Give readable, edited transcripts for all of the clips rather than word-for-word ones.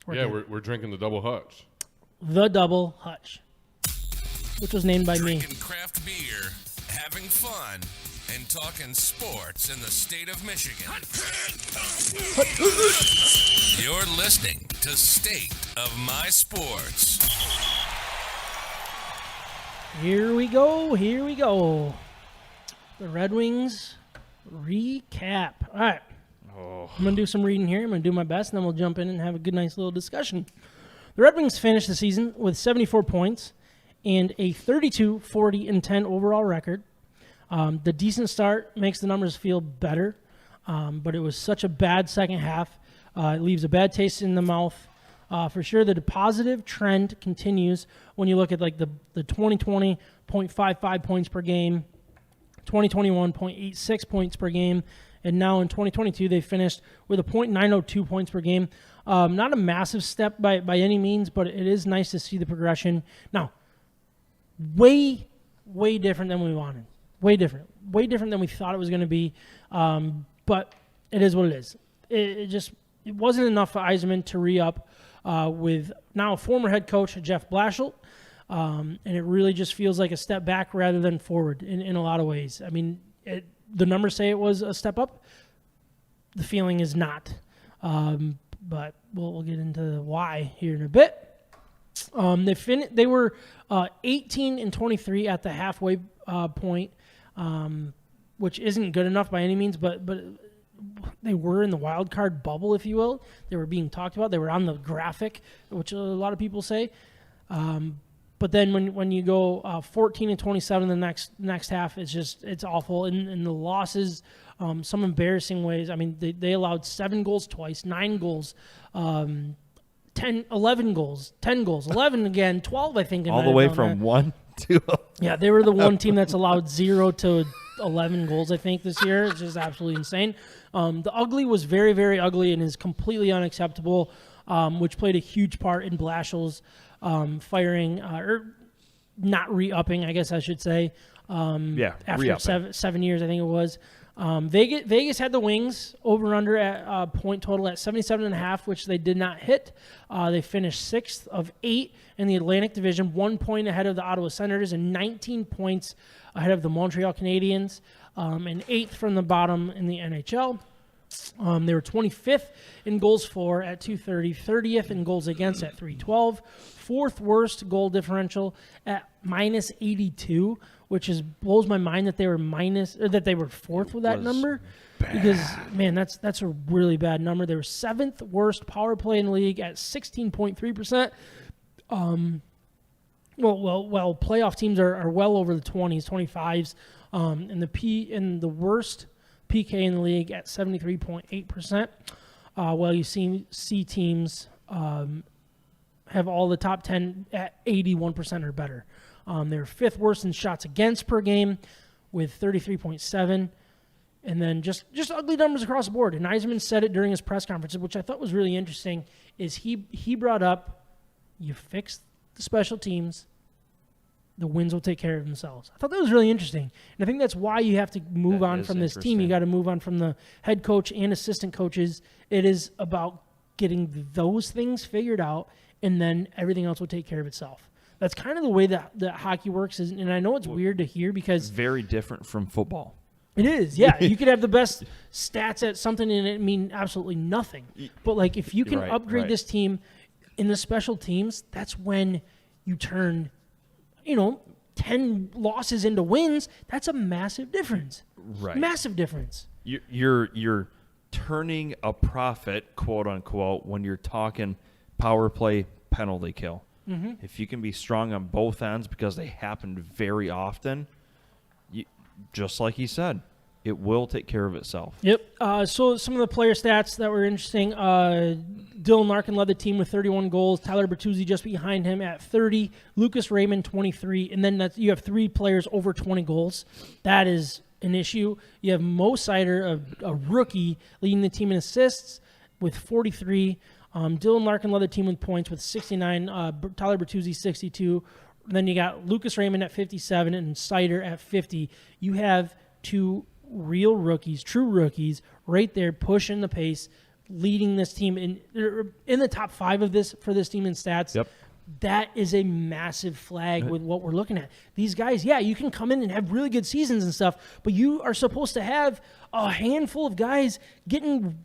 we're drinking the double hutch. The Double Hutch, which was named by me. Drinking craft beer, having fun, and talking sports in the state of Michigan. You're listening to State of My Sports. Here we go. The Red Wings recap. All right. I'm going to do some reading here. I'm going to do my best, and then we'll jump in and have a good, nice little discussion. The Red Wings finished the season with 74 points and a 32-40-10 overall record. The decent start makes the numbers feel better, but it was such a bad second half. It leaves a bad taste in the mouth. For sure, the positive trend continues when you look at like the 2020 0.55 points per game, 2021 0.86 points per game, and now in 2022 they finished with a 0.902 points per game. Not a massive step by any means, but it is nice to see the progression. Now, way different than we wanted. Way different than we thought it was going to be. But it is what it is. It wasn't enough for Yzerplan to re-up with now former head coach Jeff Blashill. And it really just feels like a step back rather than forward in a lot of ways. I mean, the numbers say it was a step up. The feeling is not. But we'll get into why here in a bit. They were 18-23 at the halfway point, which isn't good enough by any means, but they were in the wild card bubble, if you will. They were being talked about. They were on the graphic, which a lot of people say. But then when you go 14-27 the next half, it's awful. And the losses, some embarrassing ways. I mean, they allowed 7 goals twice, 9 goals, 11 goals, 10 goals, 11 again, 12 I think. All the way from 1 to... Yeah, they were the one team that's allowed 0 to 11 goals, I think, this year. It's just absolutely insane. The ugly was very, very ugly and is completely unacceptable, which played a huge part in Blashill's firing, or not re-upping, I guess I should say. After re-upping. 7 years, I think it was. Vegas had the Wings over-under at point total at 77.5, which they did not hit. They finished 6th of 8 in the Atlantic Division, 1 point ahead of the Ottawa Senators and 19 points ahead of the Montreal Canadiens, and 8th from the bottom in the NHL. They were 25th in goals for at 230, 30th in goals against at 312, 4th worst goal differential at minus 82, which blows my mind that they were fourth with that number. Bad. Because man, that's a really bad number. They were 7th worst power play in the league at 16.3%. Well, playoff teams are well over the 20s, 25s, and the worst PK in the league at 73.8%. While you see teams have all the top 10 at 81% or better. They're 5th worst in shots against per game with 33.7. And then just ugly numbers across the board. And Yzerplan said it during his press conference, which I thought was really interesting, is he brought up, you fix the special teams, the wins will take care of themselves. I thought that was really interesting. And I think that's why you have to move on from this team. You got to move on from the head coach and assistant coaches. It is about getting those things figured out, and then everything else will take care of itself. That's kind of the way that hockey works. And I know it's weird to hear because... Very different from football. It is, yeah. You could have the best stats at something and it mean absolutely nothing. But, like, if you can upgrade this team in the special teams, that's when you turn... 10 losses into wins, that's a massive difference. Right. Massive difference. You're turning a profit, quote unquote, when you're talking power play, penalty kill. Mm-hmm. If you can be strong on both ends, because they happen very often, just like he said, it will take care of itself. Yep. So some of the player stats that were interesting. Dylan Larkin led the team with 31 goals. Tyler Bertuzzi just behind him at 30. Lucas Raymond, 23. And then you have 3 players over 20 goals. That is an issue. You have Mo Seider, a rookie, leading the team in assists with 43. Dylan Larkin led the team with points with 69. Tyler Bertuzzi, 62. And then you got Lucas Raymond at 57 and Seider at 50. You have 2 real rookies, true rookies, right there pushing the pace leading this team in the top 5 of this for this team in stats. Yep. That is a massive flag with what we're looking at. These guys, yeah, you can come in and have really good seasons and stuff, but you are supposed to have a handful of guys getting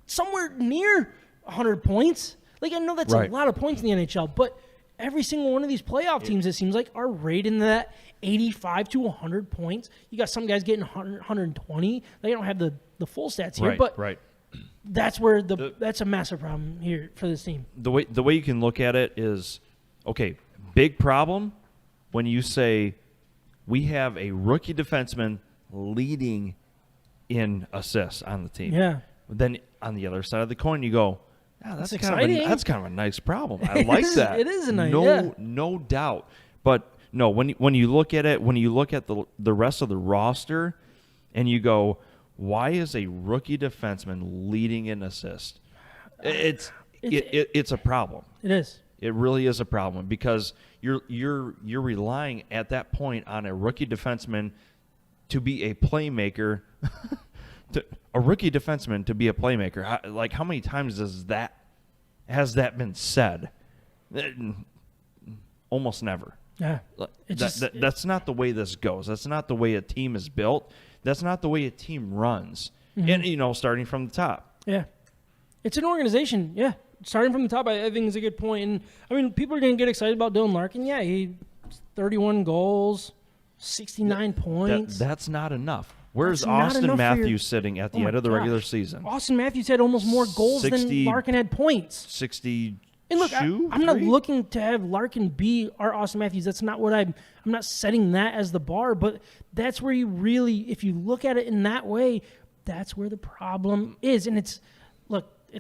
somewhere near 100 points. Like, I know that's a lot of points in the NHL, but every single one of these playoff teams, it seems like, are right in that 85 to 100 points. You got some guys getting 100, 120. They don't have the full stats here, but that's where that's a massive problem here for this team. The way you can look at it is, okay, big problem when you say we have a rookie defenseman leading in assists on the team. Yeah. Then on the other side of the coin, you go, that's kind of a nice problem. I like that. It is a nice, no doubt. But no, when you look at it, when you look at the rest of the roster, and you go, why is a rookie defenseman leading in assist? It's a problem. It is. It really is a problem because you're relying at that point on a rookie defenseman to be a playmaker. A rookie defenseman to be a playmaker. Like, how many times has that been said? Almost never. Yeah. That's not the way this goes. That's not the way a team is built. That's not the way a team runs. Mm-hmm. And, starting from the top. Yeah. It's an organization. Yeah. Starting from the top, I think is a good point. And, I mean, people are going to get excited about Dylan Larkin. Yeah, he 31 goals, 69 points. That's not enough. Where's Austin Matthews sitting at the end of the regular season? Austin Matthews had almost more goals than Larkin had points. 62? And look, I'm not looking to have Larkin be our Austin Matthews. That's not what I'm not setting that as the bar, but that's where you really, if you look at it in that way, that's where the problem is. And it's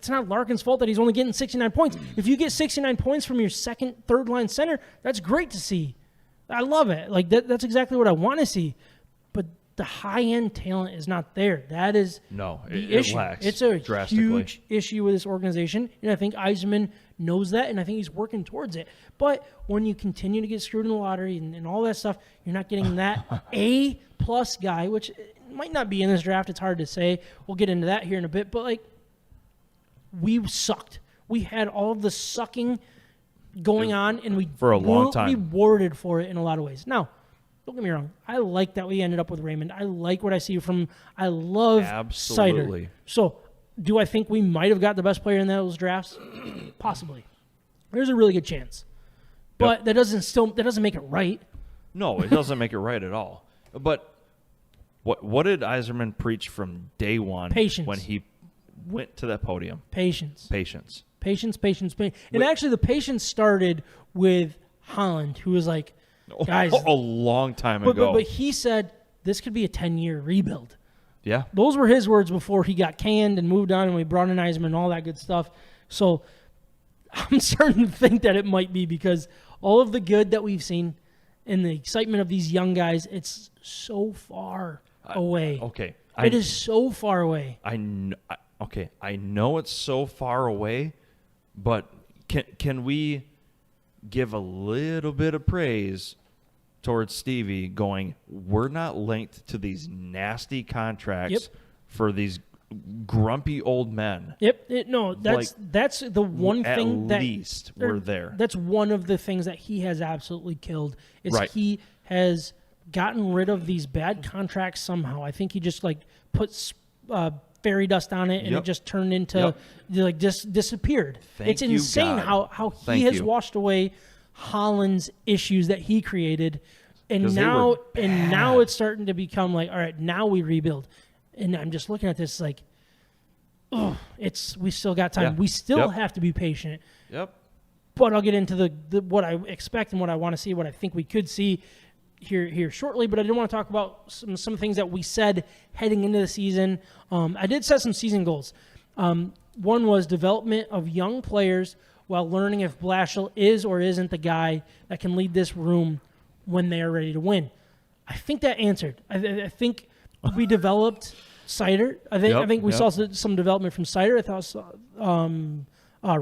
not Larkin's fault that he's only getting 69 points. If you get 69 points from your second, third line center, that's great to see. I love it. Like that's exactly what I want to see. But the high-end talent is not there. That is the issue. It lacks it's a drastically. Huge issue with this organization, and I think Yzerplan knows that, and I think he's working towards it. But when you continue to get screwed in the lottery and all that stuff, you're not getting that A-plus guy, which might not be in this draft. It's hard to say. We'll get into that here in a bit. But, we sucked. We had all of the sucking going on, and for a long time. We rewarded for it in a lot of ways. Now, don't get me wrong. I like that we ended up with Raymond. I like what I see from. I love Seider. So, do I think we might have got the best player in those drafts? Possibly. There's a really good chance, but that doesn't make it right. No, it doesn't make it right at all. But what did Yzerplan preach from day one? Patience. When he went to that podium. Patience. Patience. And actually, the patience started with Holland, who was like, guys, a long time ago. But he said this could be a 10-year rebuild. Yeah. Those were his words before he got canned and moved on, and we brought in Yzerplan and all that good stuff. So I'm starting to think that it might be because all of the good that we've seen and the excitement of these young guys, it's so far away. Okay. It is so far away. I know it's so far away, but can we give a little bit of praise towards Stevie going, we're not linked to these nasty contracts for these grumpy old men. Yep. That's the one thing that... At least we're there. That's one of the things that he has absolutely killed is he has gotten rid of these bad contracts somehow. I think he just puts fairy dust on it and it just turned into just disappeared. It's insane how he has washed away Holland's issues that he created, and now it's starting to become all right, now we rebuild. And I'm just looking at this we still got time. We still have to be patient. Yep. But I'll get into the what I expect and what I want to see, what I think we could see here shortly. But I did want to talk about some things that we said heading into the season. I did set some season goals. One was development of young players while learning if Blashill is or isn't the guy that can lead this room when they are ready to win. I think that answered. I think we developed Seider. I think we saw some development from Seider. I thought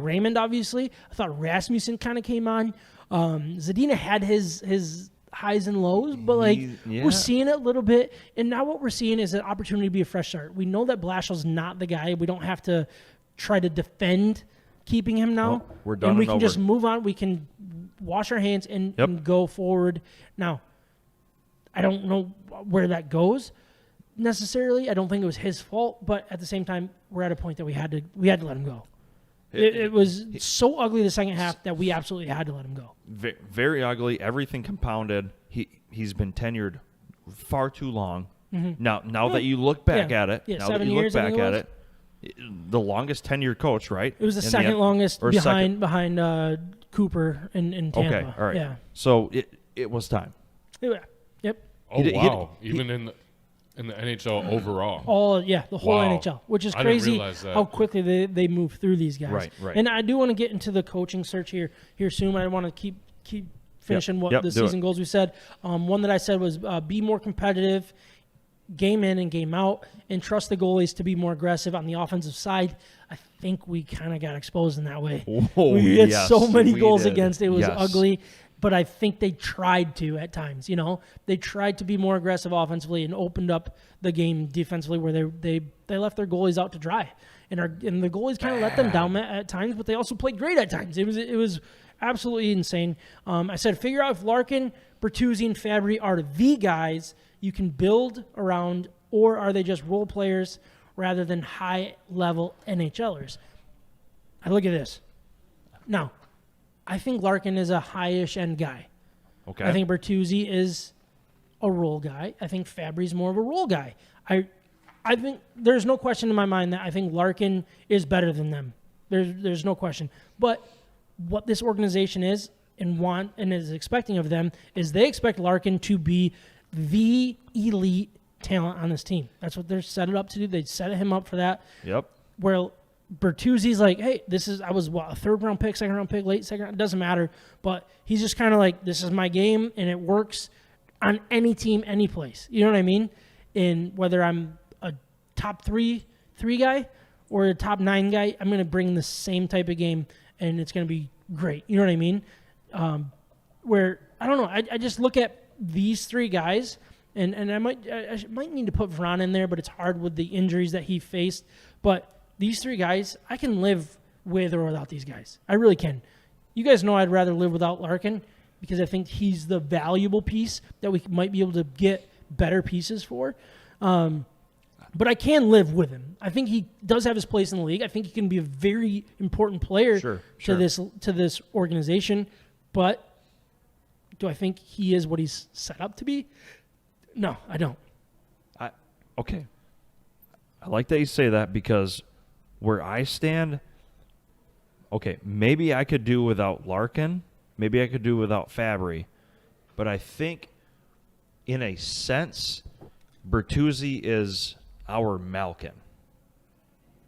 Raymond, obviously. I thought Rasmussen kind of came on. Zadina had his highs and lows, but like yeah. we're seeing it a little bit. And now what we're seeing is an opportunity to be a fresh start. We know that Blashill's not the guy. We don't have to try to defend keeping him now. Well, we're done and we and can over. just move on. We can wash our hands and go forward. Now, I don't know where that goes necessarily. I don't think it was his fault, but at the same time, we're at a point that we had to let him go. It was so ugly the second half that we absolutely had to let him go. Very ugly. Everything compounded. He's been tenured far too long. Mm-hmm. Now that you look back at it, Yeah, now 7 that you look years, I back think it at was. it, the longest tenured coach, right? It was the In second end- longest or second- behind Cooper in Tampa. Okay, all right. Yeah. So it was time. Yep. Oh, He- wow. Even in the NHL overall. The whole Wow. NHL, which is I didn't crazy realize that. how quickly they move through these guys. Right. And I do want to get into the coaching search here soon. I want to keep finishing what the do season it. goals we said. One that I said was be more competitive, game in and game out, and trust the goalies to be more aggressive on the offensive side. I think we kind of got exposed in that way. Oh, We had yes, so many we goals did. against. It was Yes. ugly. But I think they tried to at times, They tried to be more aggressive offensively and opened up the game defensively where they left their goalies out to dry. And the goalies kind of let them down at times, but they also played great at times. It was absolutely insane. I said figure out if Larkin, Bertuzzi, and Fabry are the guys you can build around, or are they just role players rather than high-level NHLers? I look at this. Now, I think Larkin is a high-ish end guy. Okay. I think Bertuzzi is a role guy. I think Fabry's more of a role guy. I think there's no question in my mind that I think Larkin is better than them. There's no question. But what this organization is and is expecting of them is they expect Larkin to be the elite talent on this team. That's what they're set it up to do. They set him up for that. Yep. Where Bertuzzi's like, hey, I was a third-round pick, second-round pick, late second round, it doesn't matter. But he's just kind of like, this is my game, and it works on any team, any place. You know what I mean? And whether I'm a top three guy or a top 9 guy, I'm going to bring the same type of game, and it's going to be great. You know what I mean? Where, I don't know, I just look at these 3 guys, and I might need to put Vron in there, but it's hard with the injuries that he faced. But these 3 guys, I can live with or without these guys. I really can. You guys know I'd rather live without Larkin because I think he's the valuable piece that we might be able to get better pieces for. But I can live with him. I think he does have his place in the league. I think he can be a very important player to this organization. But do I think he is what he's set up to be? No, I don't. Okay. I like that you say that because where I stand, okay, maybe I could do without Larkin. Maybe I could do without Fabry. But I think, in a sense, Bertuzzi is our Malkin.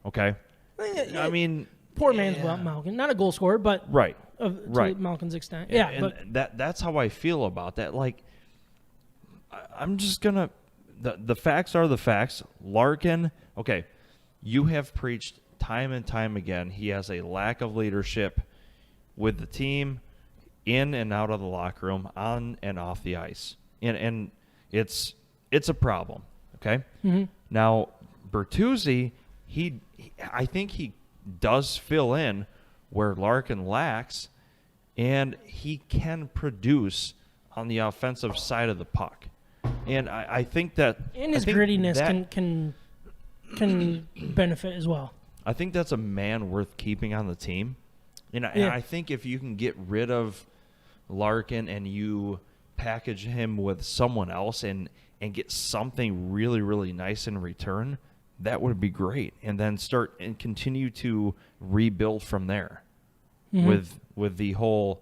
Okay? I mean... Poor man's Malkin. Not a goal scorer, but... Right. To Malkin's extent. Yeah, and but... that's how I feel about that. Like, I'm just going to... The facts are the facts. Larkin, okay, you have preached time and time again he has a lack of leadership with the team, in and out of the locker room, on and off the ice. And it's a problem, okay? Mm-hmm. Now, Bertuzzi, I think he does fill in where Larkin lacks, and he can produce on the offensive side of the puck. And I think that... And his grittiness can benefit as well. I think that's a man worth keeping on the team. And I think if you can get rid of Larkin and you package him with someone else and get something really, really nice in return, that would be great. And then start and continue to rebuild from there with the whole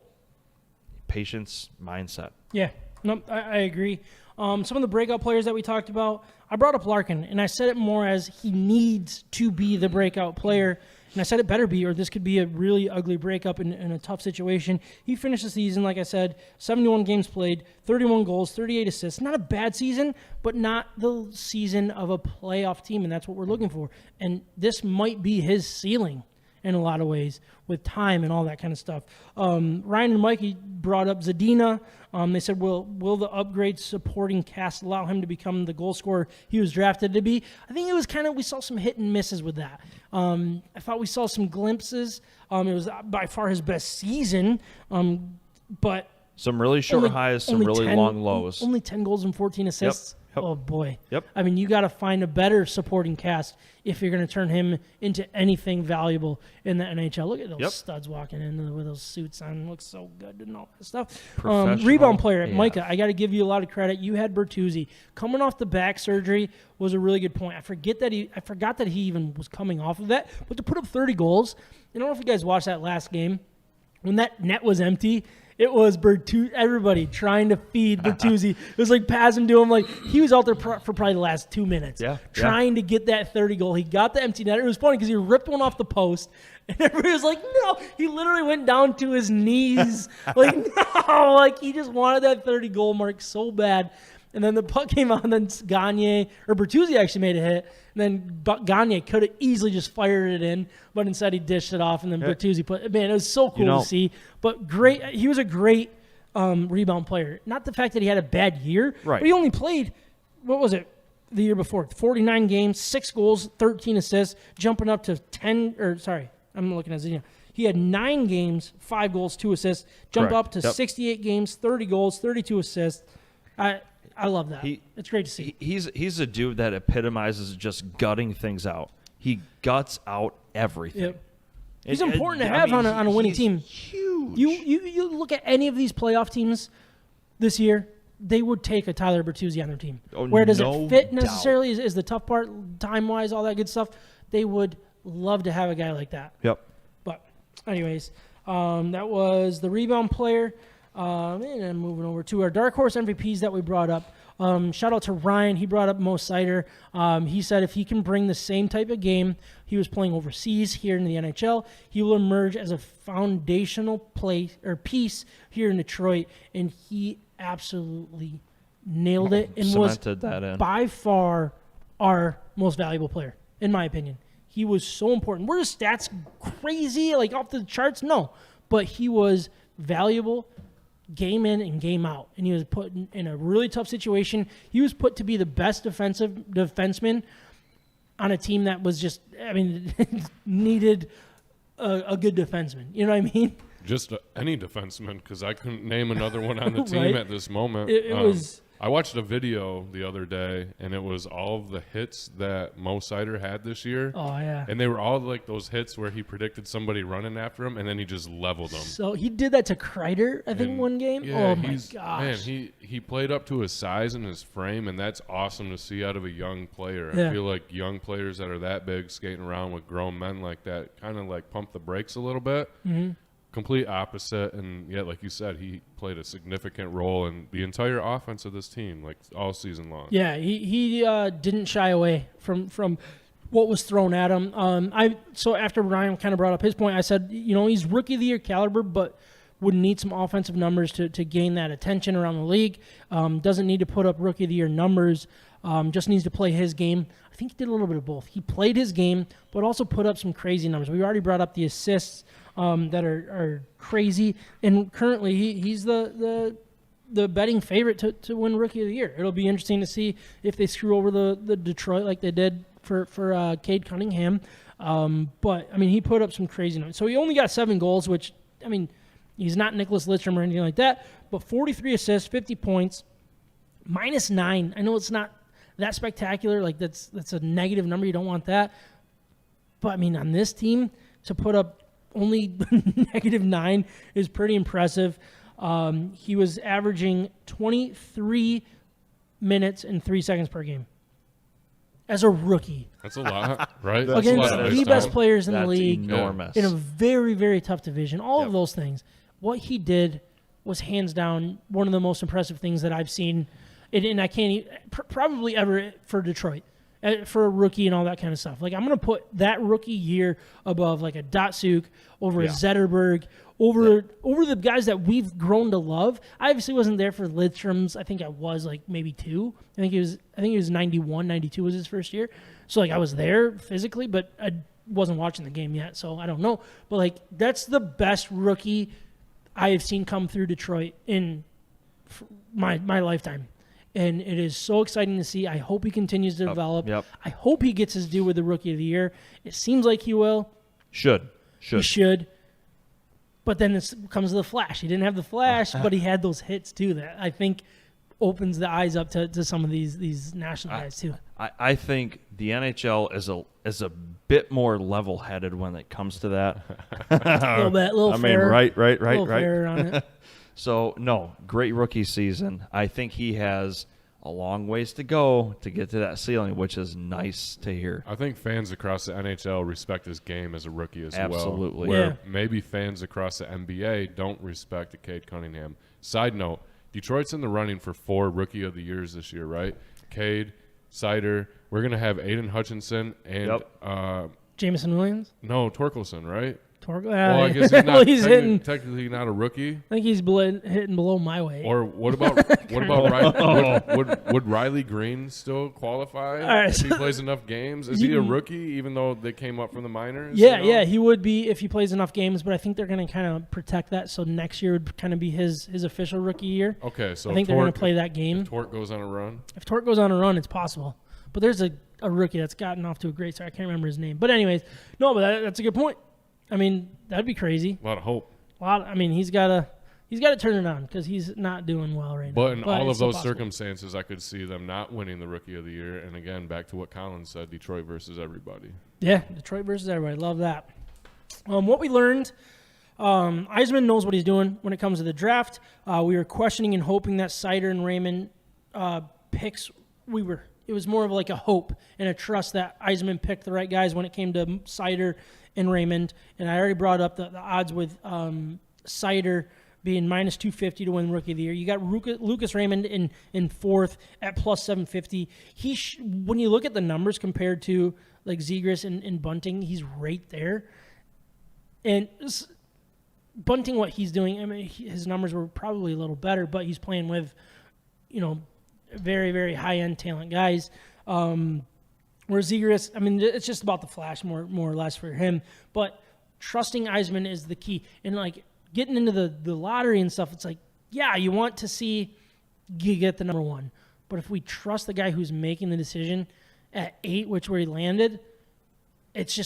patience mindset. Yeah, no, I agree. Some of the breakout players that we talked about, I brought up Larkin, and I said it more as he needs to be the breakout player. And I said it better be, or this could be a really ugly breakup in a tough situation. He finished the season, like I said, 71 games played, 31 goals, 38 assists. Not a bad season, but not the season of a playoff team, and that's what we're looking for. And this might be his ceiling. in a lot of ways with time and all that kind of stuff. Ryan and Mikey brought up Zadina. They said, will the upgrade supporting cast allow him to become the goal scorer he was drafted to be? I think it was we saw some hit and misses with that. I thought we saw some glimpses. It was by far his best season, but some really short highs, some really long lows. Only 10 goals and 14 assists. Yep. Oh, boy. Yep. I mean, you got to find a better supporting cast if you're going to turn him into anything valuable in the NHL. Look at those studs walking in with those suits on. Looks so good and all that stuff. Rebound player, Micah, I got to give you a lot of credit. You had Bertuzzi. Coming off the back surgery was a really good point. I forgot that he even was coming off of that. But to put up 30 goals, I don't know if you guys watched that last game. When that net was empty, it was Bertuzzi, everybody trying to feed Bertuzzi. It was like passing to him. Like, he was out there for probably the last 2 minutes trying to get that 30 goal. He got the empty net. It was funny because he ripped one off the post, and everybody was like, no. He literally went down to his knees. Like, no. Like, he just wanted that 30 goal mark so bad. And then the puck came out, and then Bertuzzi actually made a hit. And then Gagne could have easily just fired it in, but instead he dished it off, and then Bertuzzi it was so cool to see. But great, he was a great rebound player. Not the fact that he had a bad year, but he only played, what was it, the year before? 49 games, 6 goals, 13 assists, jumping up to I'm looking at Zadina. He had 9 games, 5 goals, 2 assists, up to 68 games, 30 goals, 32 assists. I love that. It's great to see. He's a dude that epitomizes just gutting things out. He guts out everything. Yep. He's important to have on a winning team. Huge. You look at any of these playoff teams this year, they would take a Tyler Bertuzzi on their team. Where does it fit necessarily is the tough part, time-wise, all that good stuff. They would love to have a guy like that. Yep. But anyways, that was the rebound player. And moving over to our Dark Horse MVPs that we brought up. Shout out to Ryan. He brought up Mo Seider. He said if he can bring the same type of game he was playing overseas here in the NHL, he will emerge as a foundational piece here in Detroit. And he absolutely nailed it and was by far our most valuable player, in my opinion. He was so important. Were his stats crazy, like off the charts? No. But he was valuable game in and game out, and he was put in a really tough situation. He was put to be the best defenseman on a team that was just, needed a good defenseman. You know what I mean? Just any defenseman, because I couldn't name another one on the team at this moment. It was. I watched a video the other day, and it was all of the hits that Mo Seider had this year. Oh, yeah. And they were all like those hits where he predicted somebody running after him, and then he just leveled them. So he did that to Kreider, I think, one game. Yeah, oh, my gosh. Man, he played up to his size and his frame, and that's awesome to see out of a young player. Yeah. I feel like young players that are that big skating around with grown men like that kind of like pump the brakes a little bit. Mm-hmm. Complete opposite, and yet, like you said, he played a significant role in the entire offense of this team, like all season long. Yeah, he didn't shy away from what was thrown at him. So after Ryan kind of brought up his point, I said, he's rookie of the year caliber, but would need some offensive numbers to gain that attention around the league. Doesn't need to put up rookie of the year numbers. Just needs to play his game. I think he did a little bit of both. He played his game, but also put up some crazy numbers. We already brought up the assists that are crazy, and currently he's the betting favorite to win Rookie of the Year. It'll be interesting to see if they screw over the Detroit like they did for Cade Cunningham. But he put up some crazy numbers. So he only got 7 goals, which he's not Nicholas Lidstrom or anything like that. But 43 assists, 50 points, -9. I know it's not that spectacular. Like that's a negative number. You don't want that. But on this team to put up only -9 is pretty impressive. He was averaging 23 minutes and 3 seconds per game as a rookie. That's a lot, right? Against the best players in the league. Enormous. In a very, very tough division. All of those things. What he did was hands down one of the most impressive things that I've seen, and I can't probably ever for Detroit. For a rookie and all that kind of stuff. Like, I'm going to put that rookie year above like a Datsuk, over a Zetterberg, over the guys that we've grown to love. I obviously wasn't there for Lidstrom's. I think I was like maybe 2. I think he was 91, 92 was his first year. So like I was there physically, but wasn't watching the game yet, so I don't know. But, like, that's the best rookie I have seen come through Detroit in my lifetime. And it is so exciting to see. I hope he continues to develop. Yep. I hope he gets his due with the Rookie of the Year. It seems like he will. Should. He should. But then it comes to the flash. He didn't have the flash, but he had those hits too that I think opens the eyes up to some of these national guys too. I think the NHL is a bit more level-headed when it comes to that. A little bit, I mean, right. Fair on it. So, no, great rookie season. I think he has a long ways to go to get to that ceiling, which is nice to hear. I think fans across the NHL respect his game as a rookie as Absolutely. well. Where Yeah. maybe fans across the NBA don't respect Cade Cunningham. Side note, Detroit's in the running for 4 Rookie of the Years this year, right? Cade, Seider. We're going to have Aiden Hutchinson and Jameson Williams? no, Torkelson, right? Well, I guess he's not he's hitting. technically not a rookie. I think he's hitting below my weight. Or what about Riley? Would Riley Green still qualify right, if he plays enough games? Is he a rookie even though they came up from the minors? Yeah, he would be if he plays enough games, but I think they're going to kind of protect that. So next year would kind of be his official rookie year. Okay, so I think they're going to play that game. If Torque goes on a run. If Torque goes on a run, it's possible. But there's a rookie that's gotten off to a great start. I can't remember his name. But anyways, no, but that's a good point. I mean, that'd be crazy. A lot of hope. He's got to turn it on because he's not doing well right now. But in all of those possible. circumstances, I could see them not winning the Rookie of the Year. And again, back to what Colin said, Detroit versus everybody. Yeah, Detroit versus everybody. Love that. What we learned, Yzerplan knows what he's doing when it comes to the draft. We were questioning and hoping that Seider and Raymond picks. It was more of like a hope and a trust that Yzerplan picked the right guys when it came to Seider and Raymond. And I already brought up the odds with Seider being minus 250 to win Rookie of the Year. You got Lucas Raymond in fourth at plus 750. When you look at the numbers compared to like Zegras and Bunting, he's right there. And Bunting, what he's doing, I mean, his numbers were probably a little better, but he's playing with, very, very high-end talent guys. Where Zegras, I mean, it's just about the flash more or less for him. But trusting Yzerplan is the key. And, like, getting into the lottery and stuff, it's like, yeah, you want to see you get the number one. But if we trust the guy who's making the decision at 8, which where he landed,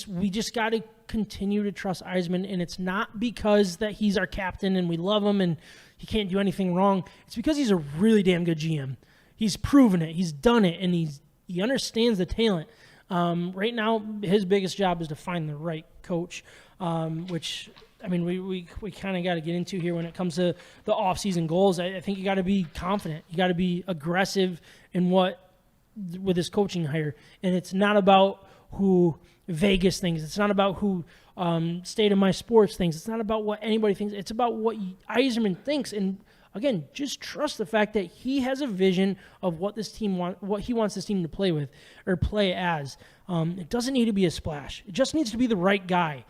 we just got to continue to trust Yzerplan. And it's not because that he's our captain and we love him and he can't do anything wrong. It's because he's a really damn good GM. He's proven it. He's done it. And he understands the talent. Right now, his biggest job is to find the right coach, which, I mean, we kind of got to get into here when it comes to the offseason goals. I think you got to be confident. You got to be aggressive with this coaching hire. And it's not about who Vegas thinks. It's not about who State of My Sports thinks. It's not about what anybody thinks. It's about what Yzerplan thinks. And again, just trust the fact that he has a vision of what this team what he wants this team to play with or play as. It doesn't need to be a splash. It just needs to be the right guy.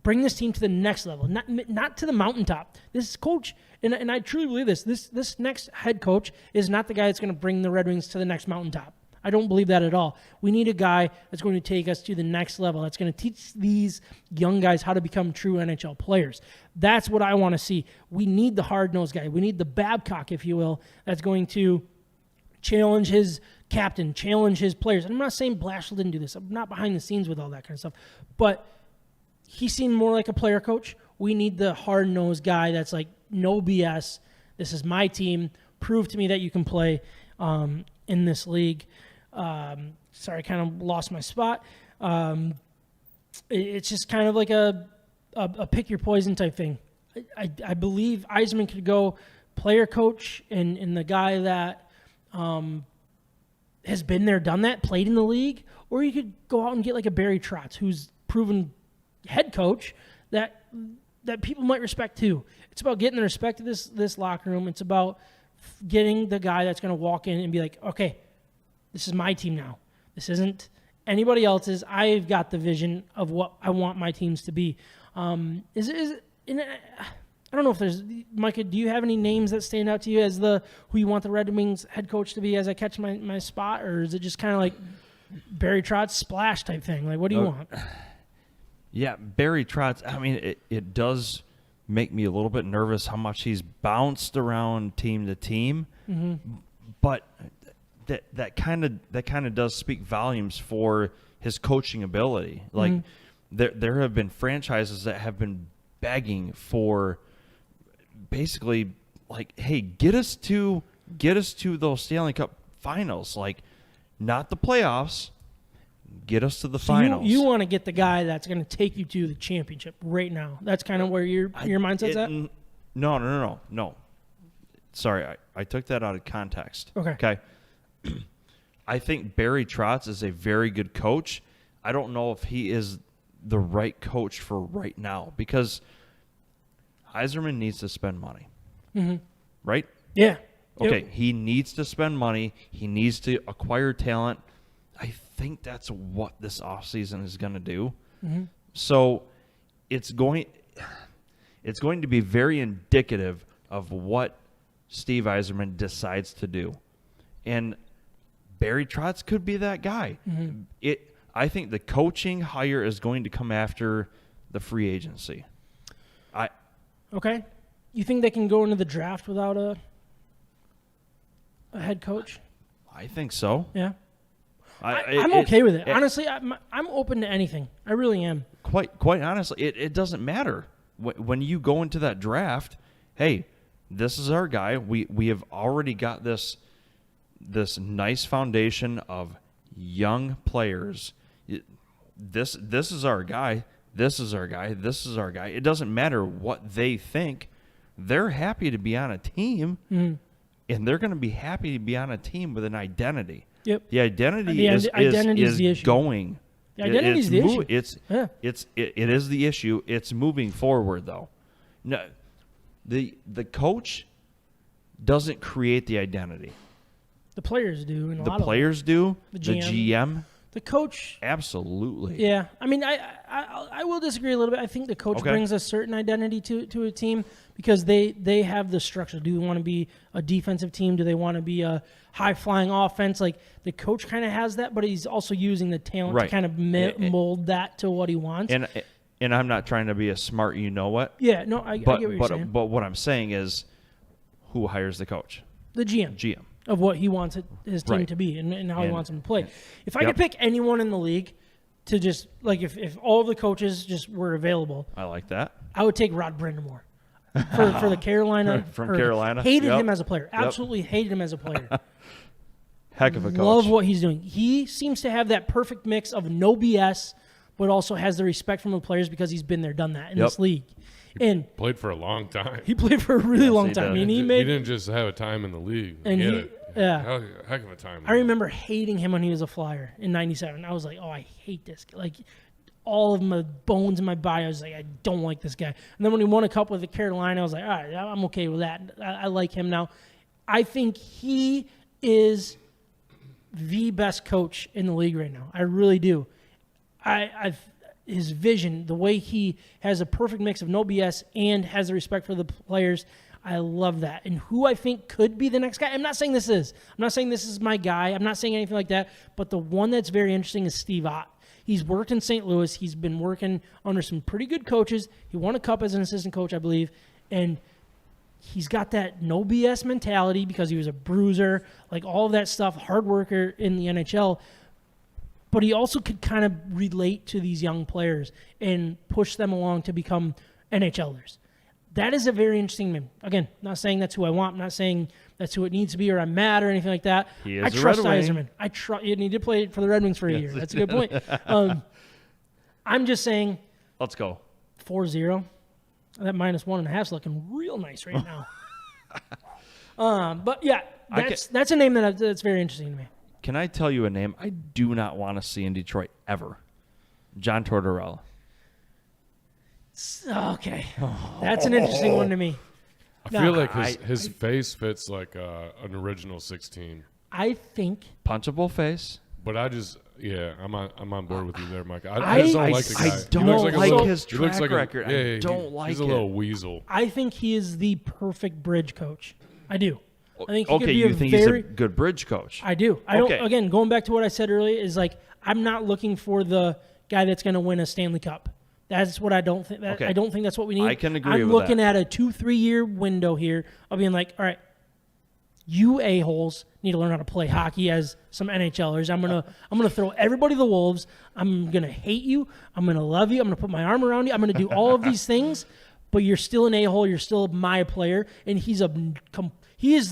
Bring this team to the next level, not to the mountaintop. This coach, and I truly believe this next head coach is not the guy that's going to bring the Red Wings to the next mountaintop. I don't believe that at all. We need a guy that's going to take us to the next level, that's going to teach these young guys how to become true NHL players. That's what I want to see. We need the hard-nosed guy. We need the Babcock, if you will, that's going to challenge his captain, challenge his players. And I'm not saying Blashill didn't do this. I'm not behind the scenes with all that kind of stuff. But he seemed more like a player coach. We need the hard-nosed guy that's like, no BS. This is my team. Prove to me that you can play in this league. Sorry, I kind of lost my spot. It's just kind of like a pick your poison type thing. I believe Yzerplan could go player coach and the guy that has been there, done that, played in the league, or you could go out and get like a Barry Trotz, who's proven head coach that people might respect too. It's about getting the respect of this locker room. It's about getting the guy that's going to walk in and be like, okay, this is my team now. This isn't anybody else's. I've got the vision of what I want my teams to be. I don't know if there's, Micah, do you have any names that stand out to you as who you want the Red Wings head coach to be as I catch my spot? Or is it just kind of like, Barry Trotz splash type thing. Like, what do you want? Yeah, Barry Trotz. I mean, it does make me a little bit nervous how much he's bounced around team to team, but that kind of does speak volumes for his coaching ability. Like there have been franchises that have been begging for basically like, hey, get us to those Stanley Cup finals, like not the playoffs. Get us to the finals. You want to get the guy that's going to take you to the championship right now. That's kind of where your mindset's at? No. Sorry, I took that out of context. Okay. I think Barry Trotz is a very good coach. I don't know if he is the right coach for right now because Yzerman needs to spend money. Right? Yeah. Okay, Yep. he needs to spend money. He needs to acquire talent. I think that's what this offseason is going to do. So it's going to be very indicative of what Steve Yzerman decides to do. And Barry Trotz could be that guy. I think the coaching hire is going to come after the free agency. Okay. You think they can go into the draft without a head coach? I think so. Yeah. I'm okay with it. Honestly, I'm open to anything. I really am. Quite honestly, it doesn't matter. When you go into that draft, hey, this is our guy. We have already got this nice foundation of young players. This is our guy. This is our guy. This is our guy. It doesn't matter what they think. They're happy to be on a team, and they're going to be happy to be on a team with an identity. Yep. The identity is is the issue. going. The identity is the issue. It is the issue. It's moving forward though. No, the coach doesn't create the identity. The players do. The players do. The GM. The coach. Absolutely. Yeah. I mean, I will disagree a little bit. I think the coach brings a certain identity to a team because they have the structure. Do they want to be a defensive team? Do they want to be a high-flying offense? Like, the coach kind of has that, but he's also using the talent to kind of mold that to what he wants. And I'm not trying to be a smart you-know-what. Yeah, no, I get what you're saying. But what I'm saying is, who hires the coach? The GM. Of what he wants his team to be and how he wants them to play. If I could pick anyone in the league to just, like, if all of the coaches just were available. I like that. I would take Rod Brindamore for the Carolina. From Carolina. Hated him as a player. Absolutely hated him as a player. Heck of a coach. Love what he's doing. He seems to have that perfect mix of no BS, but also has the respect from the players because he's been there, done that in this league. And played for a long time. He played for a really long time. He didn't just have a time in the league. And heck of a time. I remember hating him when he was a Flyer in '97. I was like, oh, I hate this guy. Like, all of my bones in my body, I was like, I don't like this guy. And then when he won a cup with the Carolina, I was like, all right, I'm okay with that. I like him now. I think he is the best coach in the league right now. I really do. His vision, the way he has a perfect mix of no BS and has the respect for the players, I love that. And who I think could be the next guy, I'm not saying this is my guy. I'm not saying anything like that. But the one that's very interesting is Steve Ott. He's worked in St. Louis. He's been working under some pretty good coaches. He won a cup as an assistant coach, I believe. And he's got that no BS mentality because he was a bruiser, like all of that stuff, hard worker in the NHL. But he also could kind of relate to these young players and push them along to become NHLers. That is a very interesting man. Again, not saying that's who I want. I'm not saying that's who it needs to be or I'm mad or anything like that. I trust Yzerman. He did play for the Red Wings for a year. That's a good point. I'm just saying. Let's go. 4-0. That -1.5 is looking real nice right now. But yeah, that's a name that's very interesting to me. Can I tell you a name I do not want to see in Detroit ever? John Tortorella. Okay. That's an interesting one to me. I feel like his face fits like an original 16. I think. Punchable face. But I'm on board with you there, Mike. I just don't like the guy. I don't like his track record. I don't like it. He's a little weasel. I think he is the perfect bridge coach. I do. I think he could be you think he's a good bridge coach? I do. I don't. Again, going back to what I said earlier, is like I'm not looking for the guy that's going to win a Stanley Cup. That's what I don't think. I don't think that's what we need. I can agree I'm with looking that. at a 2-3 year window here of being like, all right, you a-holes need to learn how to play hockey as some NHLers. I'm gonna throw everybody to the wolves. I'm gonna hate you. I'm gonna love you. I'm gonna put my arm around you. I'm gonna do all of these things, but you're still an a-hole. You're still my player, and he is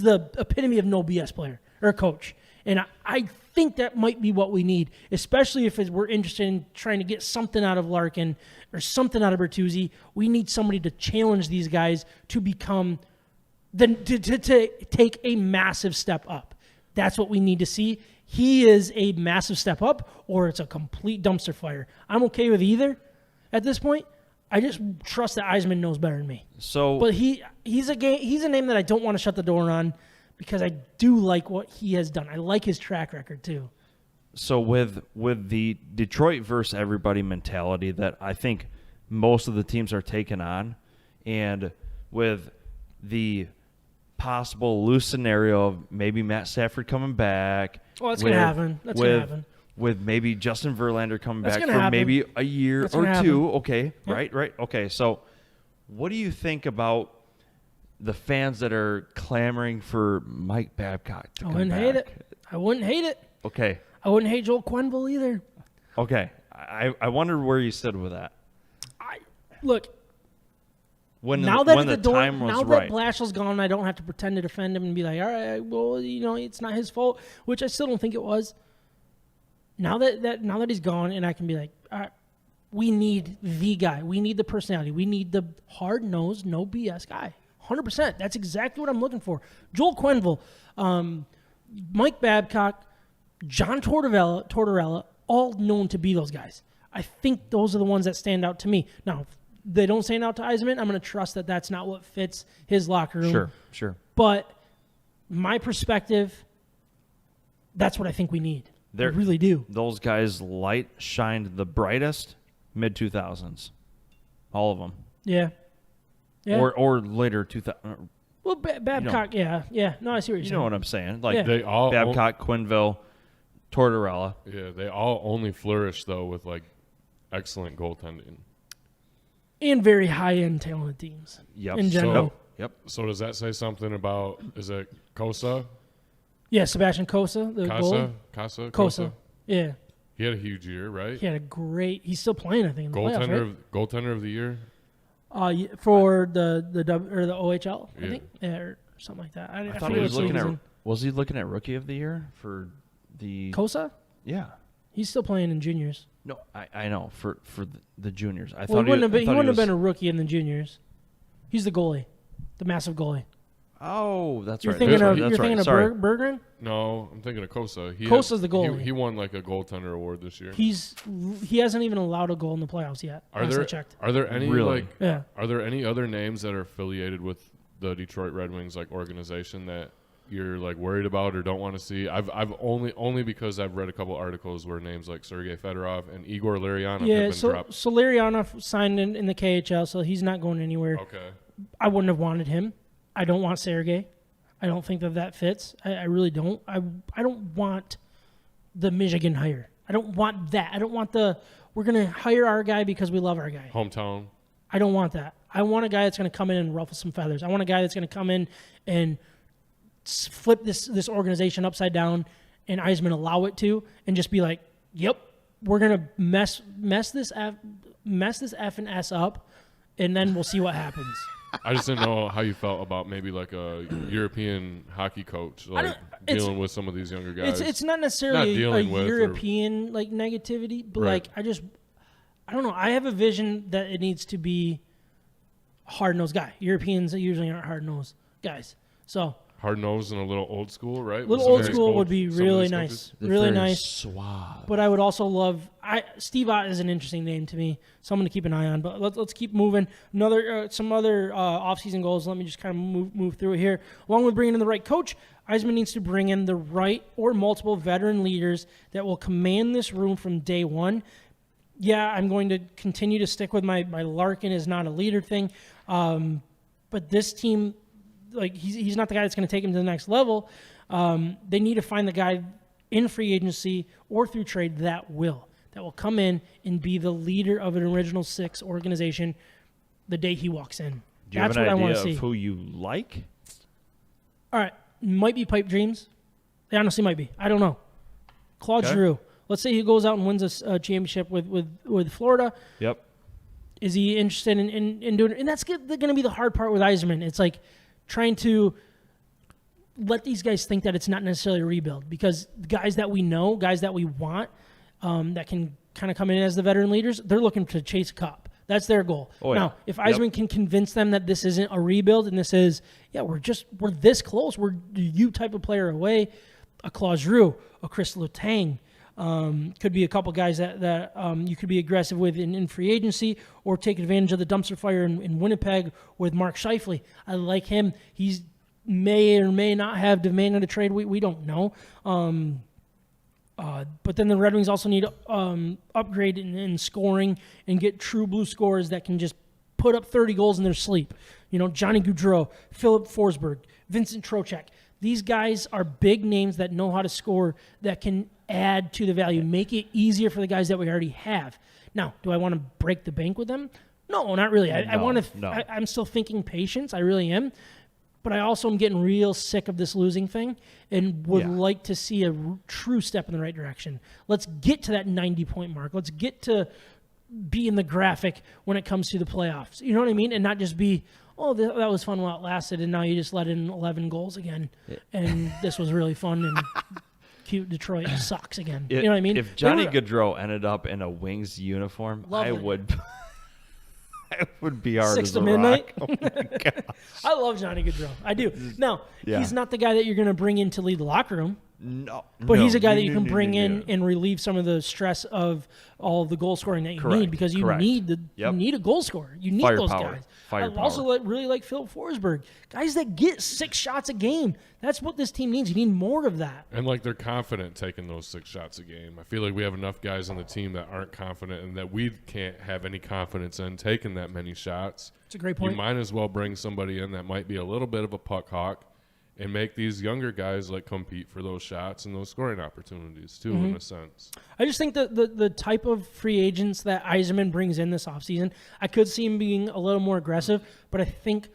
the epitome of no BS player or coach. And I think that might be what we need, especially if we're interested in trying to get something out of Larkin or something out of Bertuzzi. We need somebody to challenge these guys to become to take a massive step up. That's what we need to see. He is a massive step up, or it's a complete dumpster fire. I'm okay with either at this point. I just trust that Yzerplan knows better than me. But he's a name that I don't want to shut the door on because I do like what he has done. I like his track record too. So with the Detroit versus everybody mentality that I think most of the teams are taking on, and with the possible loose scenario of maybe Matt Stafford coming back. Oh, that's going to happen. That's going to happen. With maybe Justin Verlander coming That's back for happen. maybe a year That's or two. happen. Okay, Yep. right. Okay, so what do you think about the fans that are clamoring for Mike Babcock to come back? I wouldn't hate it. Okay. I wouldn't hate Joel Quenneville either. Okay. I wonder where you stood with that. Look, When now the that time was right. that Blashill's gone, I don't have to pretend to defend him and be like, all right, well, it's not his fault, which I still don't think it was. Now that he's gone, and I can be like, all right, we need the guy. We need the personality. We need the hard-nosed, no BS guy. 100%. That's exactly what I'm looking for. Joel Quenneville, Mike Babcock, John Tortorella, all known to be those guys. I think those are the ones that stand out to me. Now, if they don't stand out to Yzerplan, I'm going to trust that that's not what fits his locker room. Sure. But my perspective, that's what I think we need. I really do. Those guys shined the brightest mid-2000s. All of them. Yeah. Or later 2000. Well, Babcock, yeah. No, I see what you're saying. You know what I'm saying? Like They all Babcock, Quenneville, Tortorella. Yeah, they all only flourish though with like excellent goaltending. And very high-end talented teams. Yep. In general. Yep. So does that say something about, is it Kosa? Yeah, Sebastian Kosa, the goalie. Kosa? Yeah. He had a huge year, right? He had a great. He's still playing, I think, in the playoffs, right? Goaltender of the year? For the OHL, I Yeah. think, or something like that. I thought he was looking at. Was he looking at Rookie of the Year for the Kosa? Yeah. He's still playing in juniors. No, I know for the juniors. He wouldn't have been a rookie in the juniors. He's the goalie, the massive golie. Oh, that's You're right. thinking of Sorry. Berggren? No, I'm thinking of Kosa. Kosa's the goalie. He won like a goaltender award this year. He hasn't even allowed a goal in the playoffs yet. I checked. Are there any Really? Are there any other names that are affiliated with the Detroit Red Wings like organization that you're like worried about or don't want to see? I've only because I've read a couple articles where names like Sergei Fedorov and Igor Larionov have been dropped. So Larionov signed in the KHL, so he's not going anywhere. Okay. I wouldn't have wanted him. I don't want Sergei. I don't think that fits. I really don't. I don't want the Michigan hire. I don't want that. I don't want we're going to hire our guy because we love our guy. Hometown. I don't want that. I want a guy that's going to come in and ruffle some feathers. I want a guy that's going to come in and flip this organization upside down, and Yzerplan allow it to, and just be like, "Yep, we're going to mess this F and S up, and then we'll see what happens." I just didn't know how you felt about maybe like a European hockey coach, like dealing with some of these younger guys. It's not necessarily a European like negativity, but like I don't know. I have a vision that it needs to be a hard-nosed guy. Europeans usually aren't hard-nosed guys, so hard-nosed and a little old school, right? A little old school would be really nice, really nice. Suave. But I would also love Steve Ott is an interesting name to me, so I'm going to keep an eye on. But let's keep moving. Some other off-season goals. Let me just kind of move through it here. Along with bringing in the right coach, Yzerplan needs to bring in the right or multiple veteran leaders that will command this room from day one. Yeah, I'm going to continue to stick with my Larkin is not a leader thing, but this team he's not the guy that's going to take him to the next level. They need to find the guy in free agency or through trade that will come in and be the leader of an original six organization the day he walks in. Do you That's have what an I want idea to see. of who you like? All right, might be pipe dreams. They honestly might be. I don't know. Claude Okay. Giroux. Let's say he goes out and wins a championship with Florida. Yep. Is he interested in doing it? And that's going to be the hard part with Yzerman. It's like trying to let these guys think that it's not necessarily a rebuild, because guys that we know, guys that we want, that can kind of come in as the veteran leaders, they're looking to chase a cup. That's their goal. Oh, yeah. Now, if Yzerman can convince them that this isn't a rebuild and this is, we're this close, we're the U type of player away, a Claude Giroux, a Chris Letang, could be a couple guys that you could be aggressive with in free agency, or take advantage of the dumpster fire in Winnipeg with Mark Scheifele. I like him. He's may or may not have demanded a trade. We don't know. But then the Red Wings also need to upgrade in scoring and get true blue scorers that can just put up 30 goals in their sleep. Johnny Gaudreau, Philip Forsberg, Vincent Trocheck. These guys are big names that know how to score, that can add to the value, make it easier for the guys that we already have. Now, do I want to break the bank with them? No, not really. I want to. No. I'm still thinking patience. I really am. But I also am getting real sick of this losing thing and would like to see a true step in the right direction. Let's get to that 90-point mark. Let's get to be in the graphic when it comes to the playoffs. You know what I mean? And not just be, that was fun while it lasted, and now you just let in 11 goals again. And this was really fun, and cute Detroit sucks again. You know what I mean? If Johnny Gaudreau ended up in a Wings uniform, I would be hard 6 as to a midnight. rock. Oh my gosh. I love Johnny Gaudreau. I do. Now, he's not the guy that you're going to bring in to lead the locker room. No. But he's a guy that you can bring in and relieve some of the stress of all of the goal scoring that you need, because you need a goal scorer. You need those guys. I also really like Philip Forsberg. Guys that get 6 shots a game. That's what this team needs. You need more of that. And they're confident taking those 6 shots a game. I feel like we have enough guys on the team that aren't confident and that we can't have any confidence in taking that many shots. That's a great point. You might as well bring somebody in that might be a little bit of a puck hawk and make these younger guys compete for those shots and those scoring opportunities too, in a sense. I just think that the type of free agents that Yzerman brings in this offseason, I could see him being a little more aggressive, but I think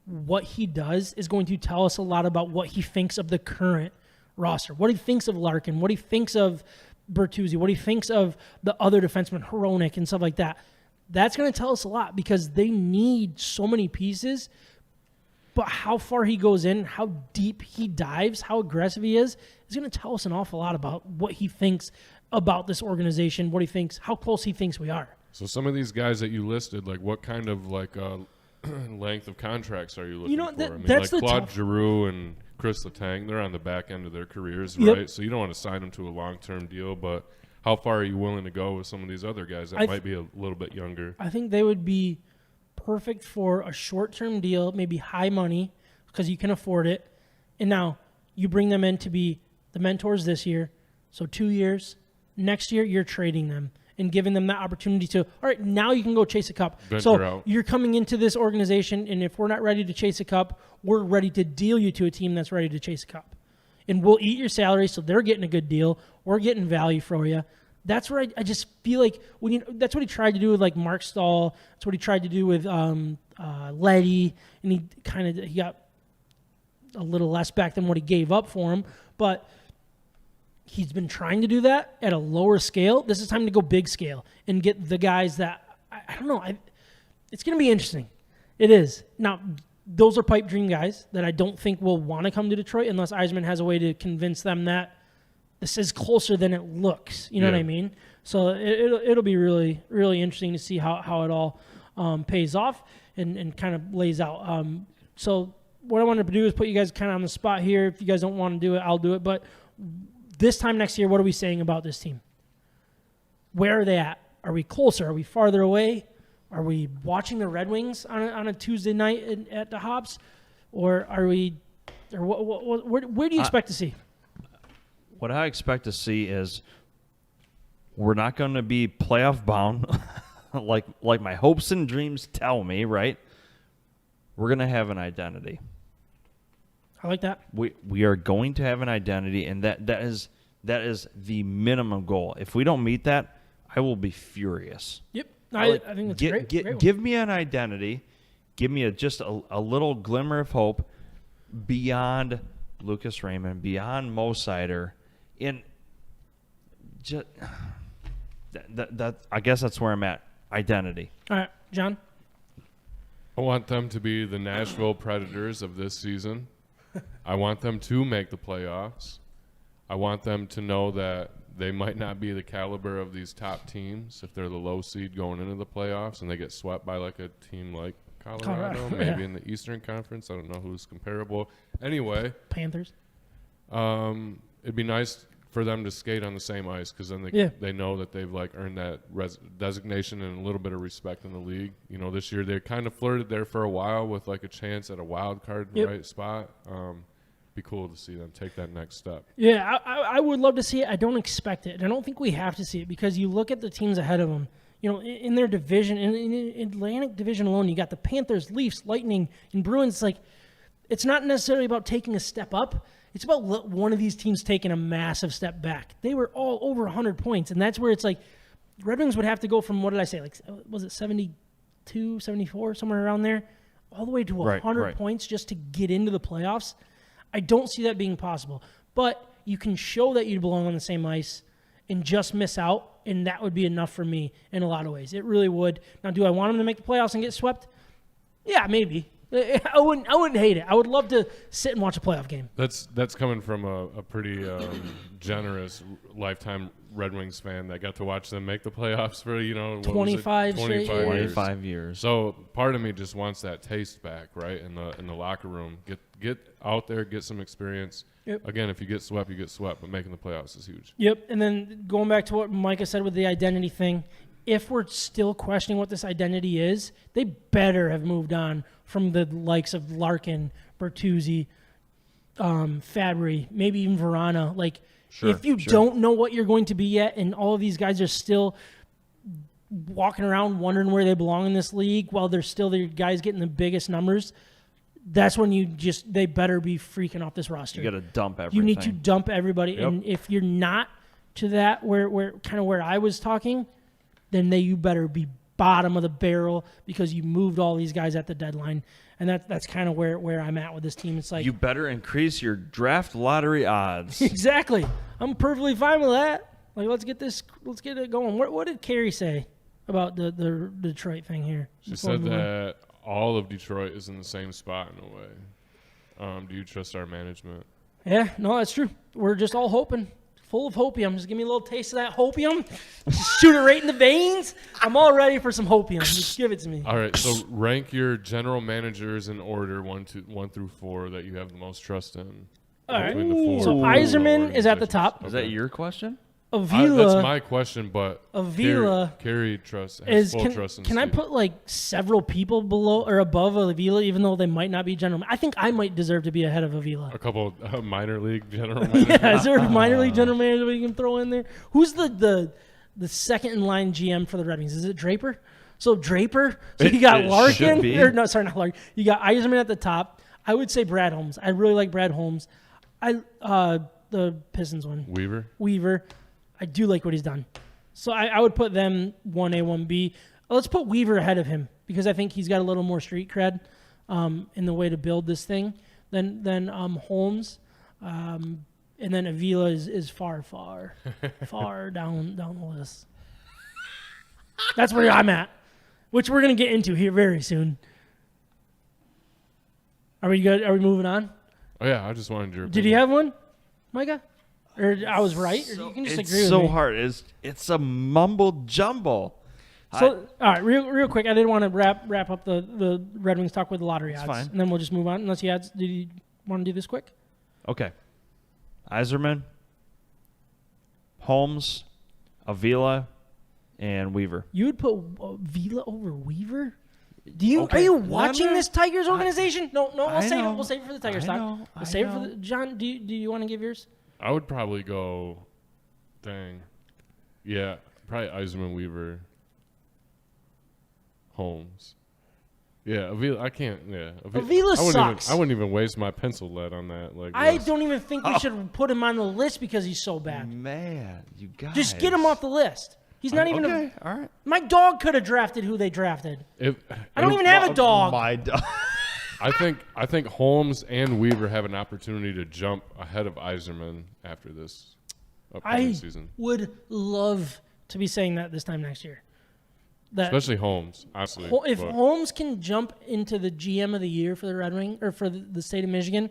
what he does is going to tell us a lot about what he thinks of the current roster, what he thinks of Larkin, what he thinks of Bertuzzi, what he thinks of the other defensemen, Hronek and stuff like that. That's going to tell us a lot, because they need so many pieces. But how far he goes in, how deep he dives, how aggressive he is going to tell us an awful lot about what he thinks about this organization, what he thinks, how close he thinks we are. So some of these guys that you listed, what kind of length of contracts are you looking for? That's the Claude tough. Giroux and Chris Letang, they're on the back end of their careers, Yep. right? So you don't want to sign them to a long-term deal, but how far are you willing to go with some of these other guys that might be a little bit younger? I think they would be perfect for a short-term deal, maybe high money, because you can afford it. And now you bring them in to be the mentors this year. So 2 years. Next year, you're trading them and giving them that opportunity to, all right, now you can go chase a cup. Venture out. You're coming into this organization, and if we're not ready to chase a cup, we're ready to deal you to a team that's ready to chase a cup. And we'll eat your salary, so they're getting a good deal. We're getting value for you. That's where I just feel like that's what he tried to do with Mark Stahl. That's what he tried to do with Leddy, and he got a little less back than what he gave up for him. But he's been trying to do that at a lower scale. This is time to go big scale and get the guys that I don't know. It's going to be interesting. It is. Now, those are pipe dream guys that I don't think will want to come to Detroit unless Yzerman has a way to convince them that this is closer than it looks. You know what I mean? So it'll be really, really interesting to see how it all pays off and kind of lays out. So what I wanted to do is put you guys kind of on the spot here. If you guys don't want to do it, I'll do it. But this time next year, what are we saying about this team? Where are they at? Are we closer? Are we farther away? Are we watching the Red Wings on a Tuesday night at the Hops? Or are we – or where do you expect to see? What I expect to see is we're not going to be playoff bound like my hopes and dreams tell me, right? We're going to have an identity. I like that. We are going to have an identity, and that is the minimum goal. If we don't meet that, I will be furious. Yep. I think that's great. Give me an identity. Give me just a little glimmer of hope beyond Lucas Raymond, beyond Mo Sider. I guess that's where I'm at. Identity. All right, John. I want them to be the Nashville Predators of this season. I want them to make the playoffs. I want them to know that they might not be the caliber of these top teams if they're the low seed going into the playoffs and they get swept by like a team like Colorado, maybe in the Eastern Conference. I don't know who's comparable. Anyway. Panthers. It'd be nice for them to skate on the same ice because then they know that they've like earned that designation and a little bit of respect in the league. You know, this year they kind of flirted there for a while with like a chance at a wild card in the right spot. Be cool to see them take that next step. Yeah, I would love to see it. I don't expect it. I don't think we have to see it because you look at the teams ahead of them. You know, in their division, in Atlantic Division alone, you got the Panthers, Leafs, Lightning, and Bruins. Like, it's not necessarily about taking a step up. It's about one of these teams taking a massive step back. They were all over 100 points, and that's where it's like Red Wings would have to go from, what did I say, like, was it 72, 74, somewhere around there, all the way to 100 points just to get into the playoffs. I don't see that being possible. But you can show that you belong on the same ice and just miss out, and that would be enough for me in a lot of ways. It really would. Now, do I want them to make the playoffs and get swept? Yeah, maybe. I wouldn't hate it. I would love to sit and watch a playoff game. That's coming from a pretty generous lifetime Red Wings fan that got to watch them make the playoffs for 25 years. So part of me just wants that taste back, right, in the locker room. Get out there, get some experience. Yep. Again, if you get swept, you get swept, but making the playoffs is huge. Yep. And then going back to what Micah said with the identity thing, if we're still questioning what this identity is, they better have moved on from the likes of Larkin, Bertuzzi, Fabry, maybe even Verana. Like, if you don't know what you're going to be yet, and all of these guys are still walking around wondering where they belong in this league while they're still the guys getting the biggest numbers, that's when they better be freaking off this roster. You got to dump everything. You need to dump everybody. Yep. And if you're not to that, where I was talking, then you better be bottom of the barrel because you moved all these guys at the deadline. And that's kind of where I'm at with this team. It's like, you better increase your draft lottery odds. Exactly. I'm perfectly fine with that. Like, let's get it going. What did Carrie say about the Detroit thing here? She said that all of Detroit is in the same spot in a way. Do you trust our management? Yeah, no, that's true. We're just all hoping. Full of hopium. Just give me a little taste of that hopium. Just shoot it right in the veins. I'm all ready for some hopium. Just give it to me. All right, so rank your general managers in order 1 through 4 that you have the most trust in. All right. So Yzerman is at the top. Okay. Is that your question? Avila. That's my question, but Avila Carrie has full trust in Can I put like several people below or above Avila, even though they might not be general? I think I might deserve to be ahead of Avila. A couple minor league general managers. Yeah, is there a minor league general manager we can throw in there? Who's the second in line GM for the Red Wings? Is it Draper? So Draper. So you got Larkin. Not Larkin. You got Yzerman at the top. I would say Brad Holmes. I really like Brad Holmes. The Pistons one. Weaver. I do like what he's done. So I would put them 1A, 1B. Let's put Weaver ahead of him because I think he's got a little more street cred in the way to build this thing than Holmes. And then Avila is far down the list. That's where I'm at, which we're going to get into here very soon. Are we good? Are we moving on? Oh, yeah. I just wanted your opinion. Did you have one, Micah? Or I was right? Or you can just agree with me. It's so hard. It's a mumble jumble. So, all right, real quick, I didn't want to wrap up the Red Wings talk with the lottery odds. Fine. And then we'll just move on. Unless did you want to do this quick? Okay. Yzerman, Holmes, Avila, and Weaver. You would put Avila over Weaver? Are you watching this Tigers organization? No, we'll save it. We'll save it for the Tigers talk. We'll save it for the John. Do you want to give yours? I would probably go, yeah, probably Yzerman, Weaver, Holmes. Yeah, Avila. I can't. Yeah, Avila sucks. I wouldn't even waste my pencil lead on that. Like, I don't even think we should put him on the list because he's so bad. Man, you guys. Just get him off the list. He's not even. Okay, all right. My dog could have drafted who they drafted. I don't even have a dog. My dog. I think Holmes and Weaver have an opportunity to jump ahead of Yzerman after this upcoming season. Would love to be saying that this time next year. Especially Holmes, honestly. If Holmes can jump into the GM of the year for the Red Wing or for the state of Michigan,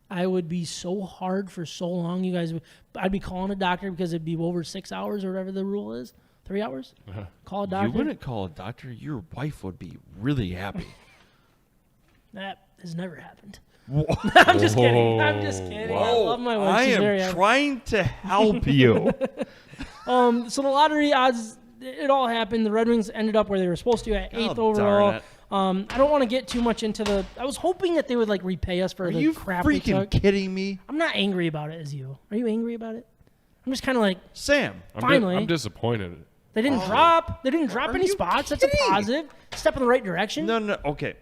I would be so hard for so long. You guys, I'd be calling a doctor because it'd be over 6 hours or whatever the rule is. 3 hours? Call a doctor. You wouldn't call a doctor. Your wife would be really happy. That has never happened. I'm just kidding. I'm just kidding. I love my wife. I She's very am happy. trying to help you. So the lottery odds, it all happened. The Red Wings ended up where they were supposed to at 8th overall. Darn it. I don't want to get too much into the. I was hoping that they would like repay us for Are the you crap we took. freaking kidding me? I'm not angry about it as you. Are you angry about it? I'm just kind of like, Sam. finally. I'm disappointed. They didn't drop. They didn't drop Are any you spots. That's a kidding? positive step in the right direction. No, okay.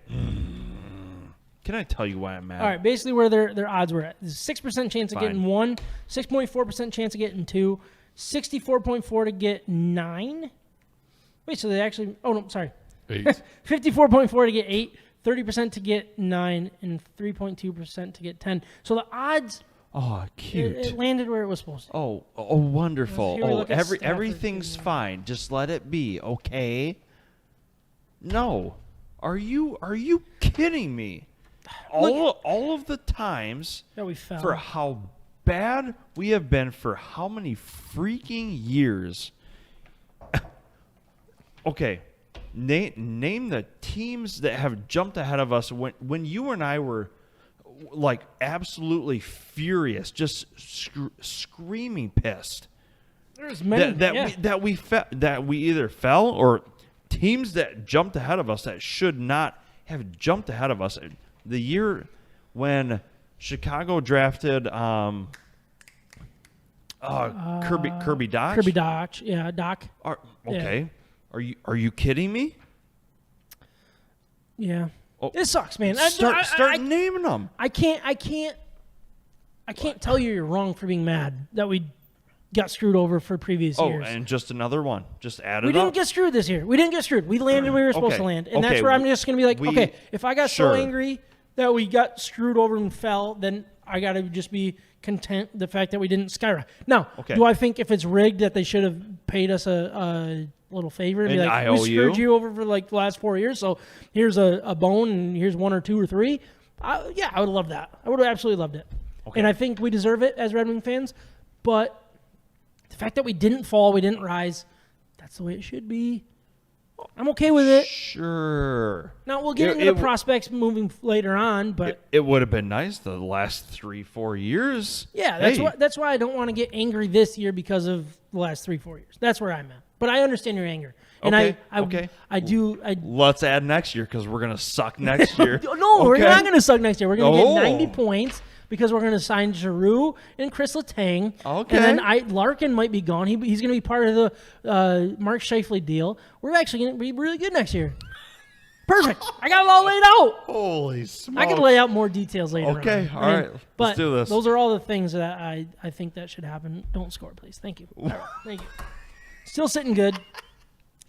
Can I tell you why I'm mad? All right, basically where their odds were at. There's a 6% chance of getting 1, 6.4% chance of getting 2, 64.4 to get 9. Wait, so they actually – oh, no, sorry. 8. 54.4 to get 8, 30% to get 9, and 3.2% to get 10. So the odds Oh, cute. it landed where it was supposed to. Oh, wonderful. Here we Oh, look at Stafford, everything's too. fine. Just let it be, okay? No. Are you kidding me? All of the times That we fell. for how bad we have been for how many freaking years. Okay. Name the teams that have jumped ahead of us when you and I were like absolutely furious, just screaming pissed. There's many. That we either fell or teams that jumped ahead of us that should not have jumped ahead of us. The year when Chicago drafted Kirby Dodge. Kirby Dodge. Yeah, Doc. Okay. Are you kidding me? Yeah. Oh, It sucks, man. Start naming them. I can't tell you you're wrong for being mad that we got screwed over for previous years. Oh, and just another one. Just add it We up. didn't get screwed this year. We didn't get screwed. We landed where we were supposed to land. And that's where I'm just going to be like, okay, if I got so angry that we got screwed over and fell, then I got to just be content the fact that we didn't skyrocket. Now, do I think if it's rigged that they should have paid us a little favor and be like, we screwed you over for like the last 4 years, so here's a bone and here's 1 or 2 or 3? Yeah, I would love that. I would have absolutely loved it. Okay. And I think we deserve it as Red Wing fans, but the fact that we didn't fall, we didn't rise, that's the way it should be. I'm okay with it. Sure. Now, we'll get into the prospects moving later on, but it would have been nice the last 3-4 years. Yeah, that's why I don't want to get angry this year because of the last 3-4 years. That's where I'm at. But I understand your anger. And I do. Let's add next year because we're going to suck next year. No, we're not going to suck next year. We're going to get 90 points because we're going to sign Giroux and Chris Letang. Okay. And then Larkin might be gone. He's going to be part of the Mark Scheifele deal. We're actually going to be really good next year. Perfect. I got it all laid out. Holy smokes. I can lay out more details later on. Okay, all right. Let's do this. Those are all the things that I think that should happen. Don't score, please. Thank you. All right, thank you. Still sitting good.